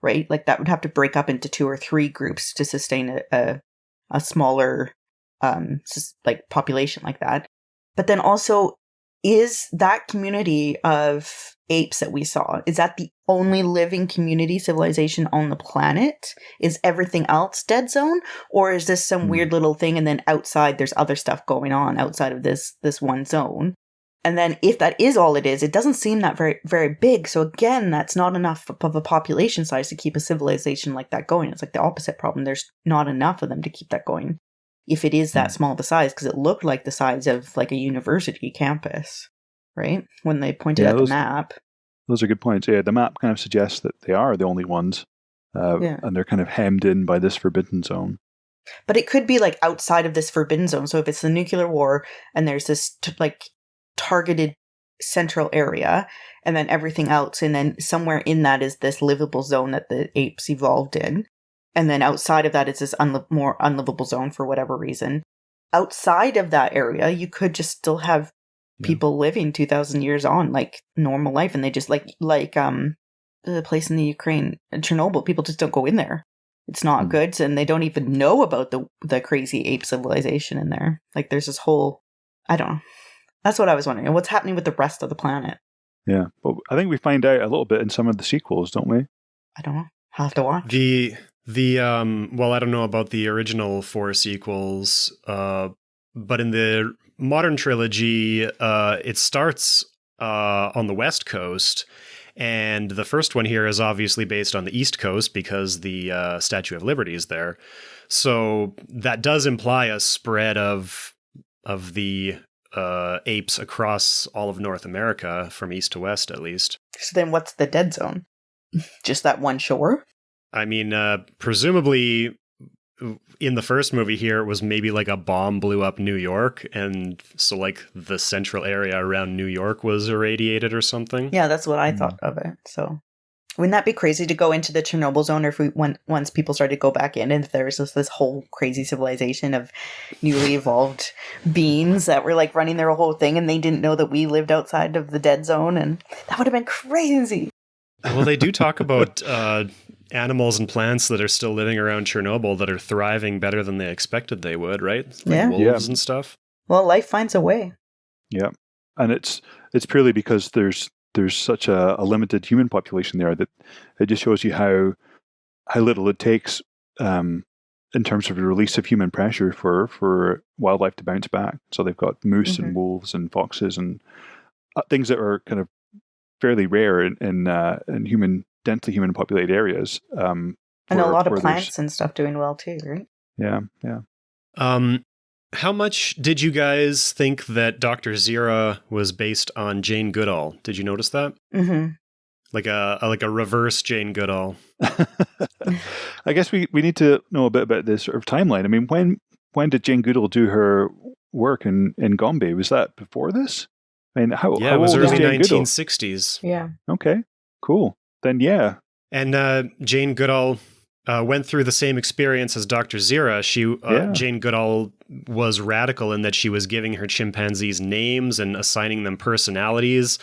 Right? Like that would have to break up into 2 or 3 groups to sustain a smaller like population like that. But then also, is that community of apes that we saw, is that the only living community civilization on the planet? Is everything else dead zone? Or is this some weird little thing and then outside there's other stuff going on outside of this one zone? And then if that is all it is, it doesn't seem that very, very big. So again, that's not enough of a population size to keep a civilization like that going. It's like the opposite problem. There's not enough of them to keep that going. If it is that small of a size, because it looked like the size of like a university campus, right? When they pointed at the map. Those are good points. Yeah, the map kind of suggests that they are the only ones, and they're kind of hemmed in by this forbidden zone. But it could be like outside of this forbidden zone. So if it's the nuclear war and there's this targeted central area, and then everything else, and then somewhere in that is this livable zone that the apes evolved in, and then outside of that is this more unlivable zone for whatever reason. Outside of that area, you could just still have people living 2,000 years on like normal life, and they just like the place in the Ukraine, Chernobyl, people just don't go in there. It's not good, and they don't even know about the crazy ape civilization in there. Like there's this whole, I don't know. That's what I was wondering. And what's happening with the rest of the planet? Yeah, but I think we find out a little bit in some of the sequels, don't we? I don't know. I'll have to watch. Well, I don't know about the original 4 sequels, but in the modern trilogy, it starts on the West Coast, and the first one here is obviously based on the East Coast because the Statue of Liberty is there. So that does imply a spread of the apes across all of North America from east to west, at least. So then what's the dead zone? Just that one shore? I mean, presumably in the first movie here, it was maybe like a bomb blew up New York, and so like the central area around New York was irradiated or something. Yeah, that's what I thought of it. So wouldn't that be crazy to go into the Chernobyl zone, or if once people started to go back in, and if there was just this whole crazy civilization of newly evolved beings that were like running their whole thing, and they didn't know that we lived outside of the dead zone, and that would have been crazy. Well, they do talk about animals and plants that are still living around Chernobyl that are thriving better than they expected they would, right? Like wolves and stuff. Well, life finds a way. Yeah, and it's purely because there's such a limited human population there that it just shows you how little it takes in terms of the release of human pressure for wildlife to bounce back. So they've got moose and wolves and foxes and things that are kind of fairly rare in densely human populated areas. And a lot of plants and stuff doing well too, right? Yeah. How much did you guys think that Dr. Zira was based on Jane Goodall? Did you notice that? Mm-hmm. Like a reverse Jane Goodall. I guess we need to know a bit about this sort of timeline. I mean, when did Jane Goodall do her work in Gombe? Was that before this? I mean, how it was old early is Jane 1960s. Goodall? Yeah. Okay. Cool. Then yeah. And Jane Goodall went through the same experience as Dr. Zira. Jane Goodall was radical in that she was giving her chimpanzees names and assigning them personalities.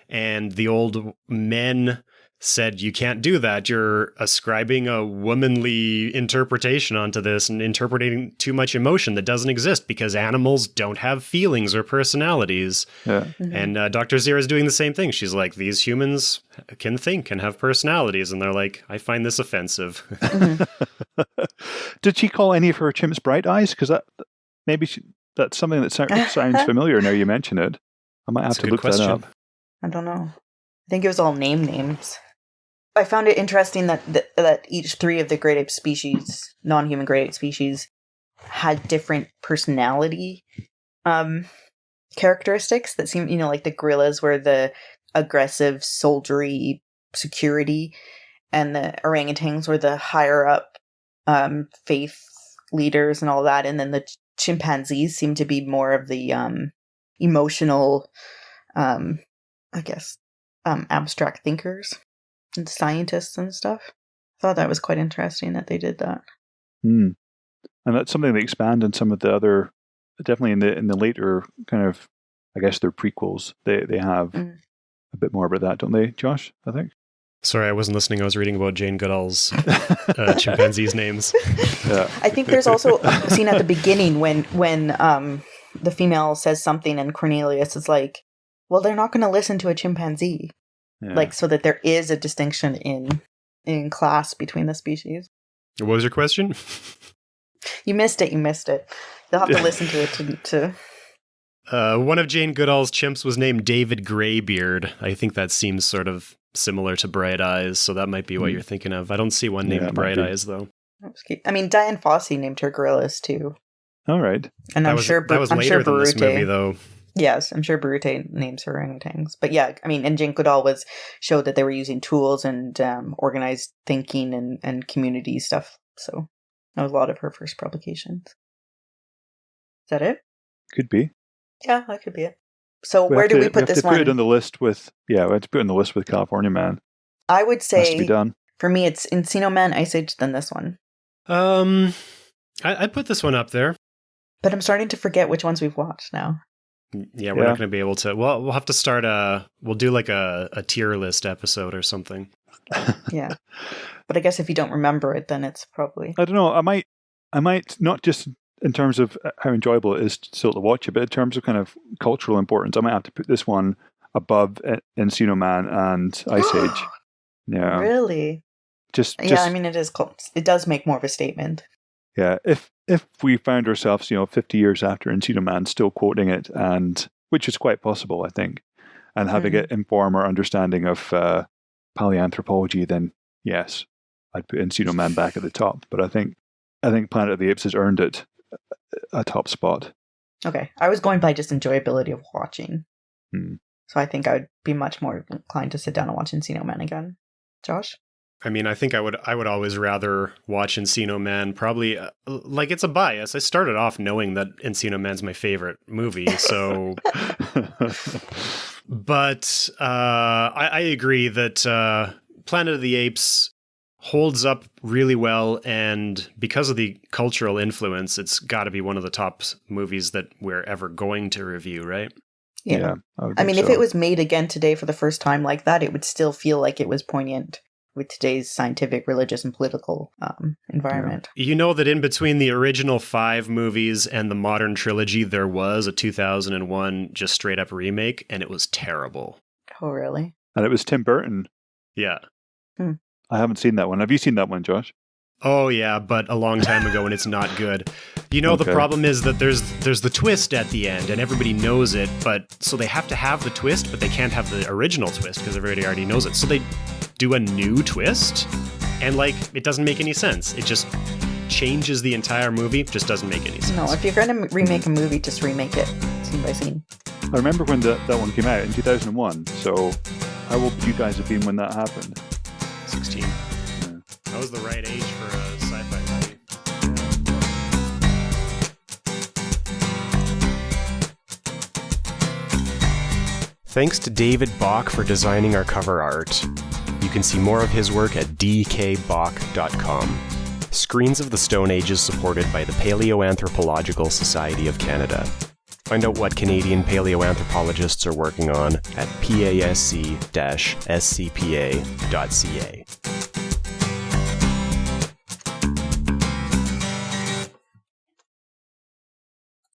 And the old men said, you can't do that. You're ascribing a womanly interpretation onto this and interpreting too much emotion that doesn't exist because animals don't have feelings or personalities. Yeah. And Dr. Zira is doing the same thing. She's like, these humans can think and have personalities. And they're like, I find this offensive. Did she call any of her chimps bright eyes? Because that's something that sounds familiar now you mention it. I might have to look that up. I don't know. I think it was all names. I found it interesting that each 3 of the great ape species, non-human great ape species, had different personality characteristics that seemed, like the gorillas were the aggressive, soldiery security, and the orangutans were the higher up faith leaders and all that, and then the chimpanzees seemed to be more of the emotional, abstract thinkers and scientists and stuff. I thought that was quite interesting that they did that. And that's something they expand in some of the other, definitely in the later kind of, I guess they're prequels. They have a bit more about that, don't they, Josh? I think. Sorry, I wasn't listening. I was reading about Jane Goodall's chimpanzees' names. Yeah. I think there's also a scene at the beginning when the female says something and Cornelius is like, well, they're not going to listen to a chimpanzee. Yeah. So that there is a distinction in class between the species. What was your question? You missed it. You'll have to listen to it to... One of Jane Goodall's chimps was named David Greybeard. I think that seems sort of similar to Bright Eyes, so that might be what you're thinking of. I don't see one named Bright Eyes, though. I mean, Diane Fossey named her gorillas, too. All right. And that was later than this movie, though. Yes, I'm sure Brute names her orangutans. But yeah, I mean, and Jane Goodall showed that they were using tools and organized thinking and community stuff. So that was a lot of her first publications. Is that it? Could be. Yeah, that could be it. So where do we put this one? We have to put it on the list with, we have to put it on the list with California Man. I would say, has to be done. For me, it's Encino Man, Ice Age, then this one. I'd put this one up there. But I'm starting to forget which ones we've watched now. Yeah, we're not going to be able to. Well, we'll have to start we'll do like a tier list episode or something. Yeah. But I guess if you don't remember it, then it's probably... I don't know. I might not just in terms of how enjoyable it is still to watch it, but in terms of kind of cultural importance, I might have to put this one above Encino Man and Ice Age. Yeah. Really? Yeah, I mean, it does make more of a statement. Yeah, if we found ourselves, 50 years after Encino Man still quoting it, and which is quite possible, I think, and having it inform our understanding of paleoanthropology, then yes, I'd put Encino Man back at the top. But I think Planet of the Apes has earned it a top spot. Okay, I was going by just enjoyability of watching, so I think I would be much more inclined to sit down and watch Encino Man again. Josh? I mean, I think I would always rather watch Encino Man. Probably, like, it's a bias. I started off knowing that Encino Man's my favorite movie, so. But I agree that Planet of the Apes holds up really well, and because of the cultural influence, it's got to be one of the top movies that we're ever going to review, right? Yeah. I mean, if it was made again today for the first time like that, it would still feel like it was poignant with today's scientific, religious, and political environment. You know that in between the original 5 movies and the modern trilogy, there was a 2001 just straight up remake, and it was terrible. Oh, really? And it was Tim Burton. Yeah. I haven't seen that one. Have you seen that one, Josh? Oh, yeah, but a long time ago, and it's not good. The problem is that there's the twist at the end, and everybody knows it, but so they have to have the twist, but they can't have the original twist because everybody already knows it. So they do a new twist, and it doesn't make any sense. It just changes the entire movie. Just doesn't make any sense. No, if you're going to remake a movie, just remake it scene by scene. I remember when that one came out in 2001, so how old would you guys have been when that happened? 16. Yeah. That was the right age for a sci-fi movie. Thanks to David Bach for designing our cover art. You can see more of his work at dkbach.com. Screens of the Stone Age is supported by the Paleoanthropological Society of Canada. Find out what Canadian paleoanthropologists are working on at pasc-scpa.ca.